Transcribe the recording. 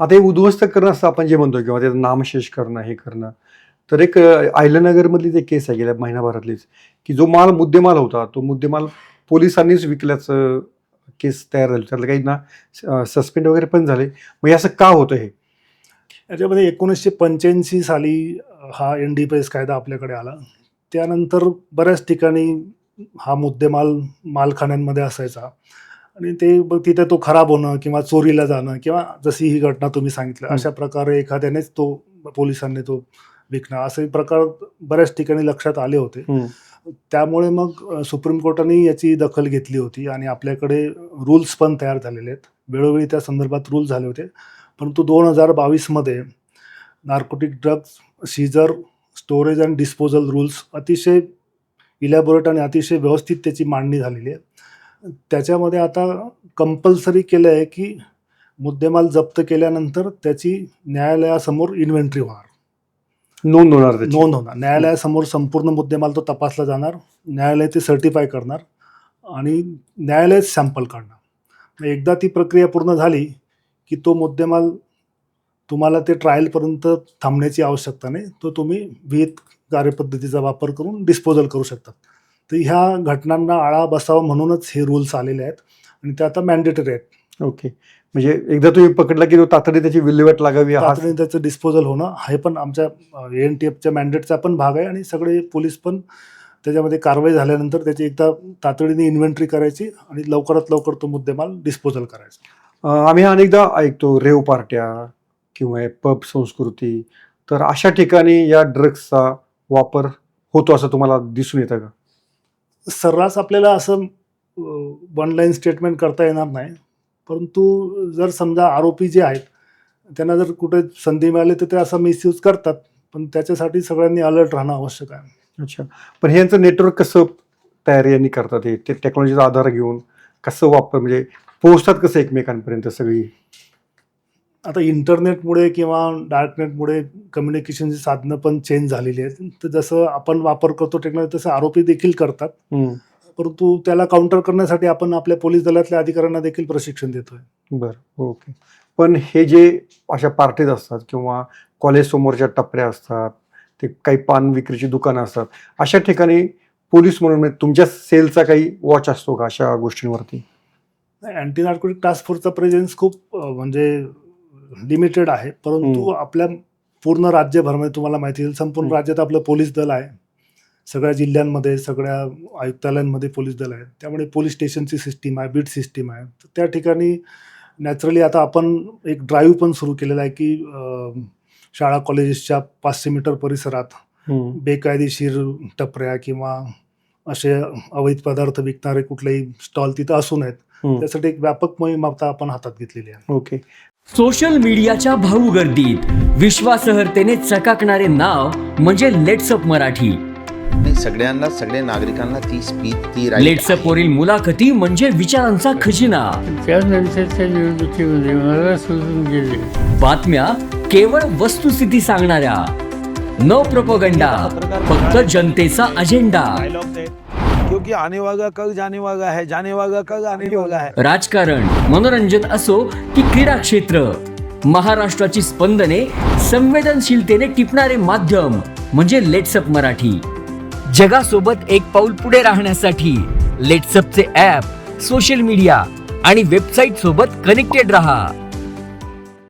आता हे उद्ध्वस्त करणं असं आपण जे म्हणतो किंवा त्याचं नामशेष करणं हे करणं, तर एक आयल्यानगरमधली एक केस आहे गेल्या महिनाभरातलीच, की जो मुद्देमाल होता तो मुद्देमाल पोलिसांनीच विकल्याचं केस तयार झाली. त्यातलं काही ना सस्पेंड वगैरे पण झाले. मग हे असं का होतं हे? याच्यामध्ये 1985 साली हा NDPS कायदा आपल्याकडे आला. त्यानंतर बऱ्याच ठिकाणी हा मुद्देमाल मालखान्यांमध्ये असायचा आणि तिथे तो खराब होणं किंवा चोरीला जाणं किंवा जशी ही घटना तुम्ही सांगितलं अशा प्रकारे एखाद्यानेच तो पोलिसांनी तो विकणं असे प्रकार बऱ्याच ठिकाणी लक्षात आले होते. त्यामुळे मग सुप्रीम कोर्टाने याची दखल घेतली होती आणि आपल्याकडे रूल्स पण तयार झालेले आहेत. वेळोवेळी त्या संदर्भात रूल झाले होते. परंतु 2022 मध्ये narcotic drugs seizure, storage and disposal rules अतिशय इलॅबोरेट आणि अतिशय व्यवस्थित त्याची मांडणी झालेली आहे. त्याच्यामध्ये आता कंपल्सरी केलं आहे की मुद्देमाल जप्त केल्यानंतर त्याची न्यायालयासमोर इन्व्हेंटरी होणार, नोंद होणार. न्यायालयासमोर संपूर्ण मुद्देमाल तो तपासला जाणार, न्यायालय ते सर्टिफाय करणार आणि न्यायालय सॅम्पल काढणार. एकदा ती प्रक्रिया पूर्ण झाली की तो मुद्देमाल तुम्हाला ते ट्रायलपर्यंत थांबण्याची आवश्यकता नाही, तो तुम्ही विहित कार्यपद्धतीचा वापर करून डिस्पोजल करू शकतात. तर ह्या घटनांना आळा बसावा म्हणूनच हे रूल्स आलेले आहेत आणि ते आता मॅन्डेटरी आहेत. ओके, म्हणजे एकदा तुम्ही पकडला की तातडीने त्याची विल्हेवाट लागावी, तातडीने त्याचं डिस्पोजल होणं हे पण आमच्या ANTFच्या मॅन्डेटचा पण भाग आहे आणि सगळे पोलीस पण त्याच्यामध्ये कारवाई झाल्यानंतर त्याची एकदा तातडीने इन्व्हेंटरी करायची आणि लवकरात लवकर तो मुद्देमाल डिस्पोजल करायचा. आम्ही अनेकदा ऐकतो रेव पार्ट्या किंवा पब संस्कृती, तर अशा ठिकाणी या ड्रग्सचा वापर होतो असं तुम्हाला दिसून येतं का? सर्रास आपल्याला असं वन लाईन स्टेटमेंट करता येणार नाही, परंतु जर समजा आरोपी जे आहेत त्यांना जर कुठे संधी मिळाली तर ते असा मिसयूज करतात, पण त्याच्यासाठी सगळ्यांनी अलर्ट राहणं आवश्यक आहे. अच्छा, पण हे यांचं नेटवर्क कसं तयार यांनी करतात? हे ते टेक्नॉलॉजीचा आधार घेऊन कसं वापर, म्हणजे पोहोचतात कसं एकमेकांपर्यंत सगळी? आता इंटरनेटमुळे किंवा डार्कनेटमुळे कम्युनिकेशनची साधनं पण चेंज झालेली आहेत. तर जसं आपण वापर करतो टेक्नॉलॉजी तसं आरोपी देखील करतात, परंतु त्याला काउंटर करण्यासाठी आपण आपल्या पोलीस दलातल्या अधिकाऱ्यांना देखील प्रशिक्षण देतोय. बरं, ओके. पण हे जे अशा पार्टीज असतात किंवा कॉलेज समोरच्या टपऱ्या असतात, ते काही पान विक्रीची दुकानं असतात, अशा ठिकाणी पोलीस म्हणून तुमच्या सेलचा काही वॉच असतो का अशा गोष्टींवरती? अँटी नार्कोटिक टास्क फोर्सचा प्रेझेन्स खूप म्हणजे लिमिटेड आहे, परंतु आपल्या पूर्ण राज्यभरामध्ये तुम्हाला माहिती आहे संपूर्ण राज्यात आपलं पोलीस दल आहे. सगळ्या जिल्ह्यांमध्ये सगळ्या आयुक्तालयांमध्ये पोलीस दल आहे. त्यामुळे पोलीस स्टेशनची सिस्टीम आहे, बीट सिस्टीम आहे. तर त्या ठिकाणी नॅचरली आता आपण एक ड्राईव्ह पण सुरू केलेला आहे की शाळा कॉलेजेसच्या 500 मीटर परिसरात बेकायदेशीर टपऱ्या किंवा असे अवैध पदार्थ विकणारे कुठलेही स्टॉल तिथं असू नयेत, त्यासाठी एक व्यापक मोहीम आता आपण हातात घेतलेली आहे. ओके. सोशल मीडियाच्या भाऊ गर्दीत विश्वासार्हतेने चकाकणारे नाव म्हणजे लेट्सअप मराठी. सगळ्यांना, सगळ्या नागरिकांना ती स्पीच, ती लेट्सअप वरील मुलाखती म्हणजे विचारांचा खजिना. त्यानंतरच्या निवडणुकीमध्ये मला सोडून गेले. बातम्या केवळ वस्तुस्थिती सांगणाऱ्या, न प्रोपगंडा, फक्त जनतेचा अजेंडा. क्योंकि आने वाला कल जाने वाला है, जाने वाला कल आने वाला है. राजकारण, मनोरंजन असो की क्रीडा क्षेत्र, महाराष्ट्राची स्पंदने संवेदनशीलतेने टिपणारे माध्यम म्हणजे लेट्सअप मराठी. जगासोबत एक पाऊल पुढे राहण्यासाठी लेट्सअपचे ॲप, सोशल मीडिया आणि वेबसाईट सोबत कनेक्टेड रहा.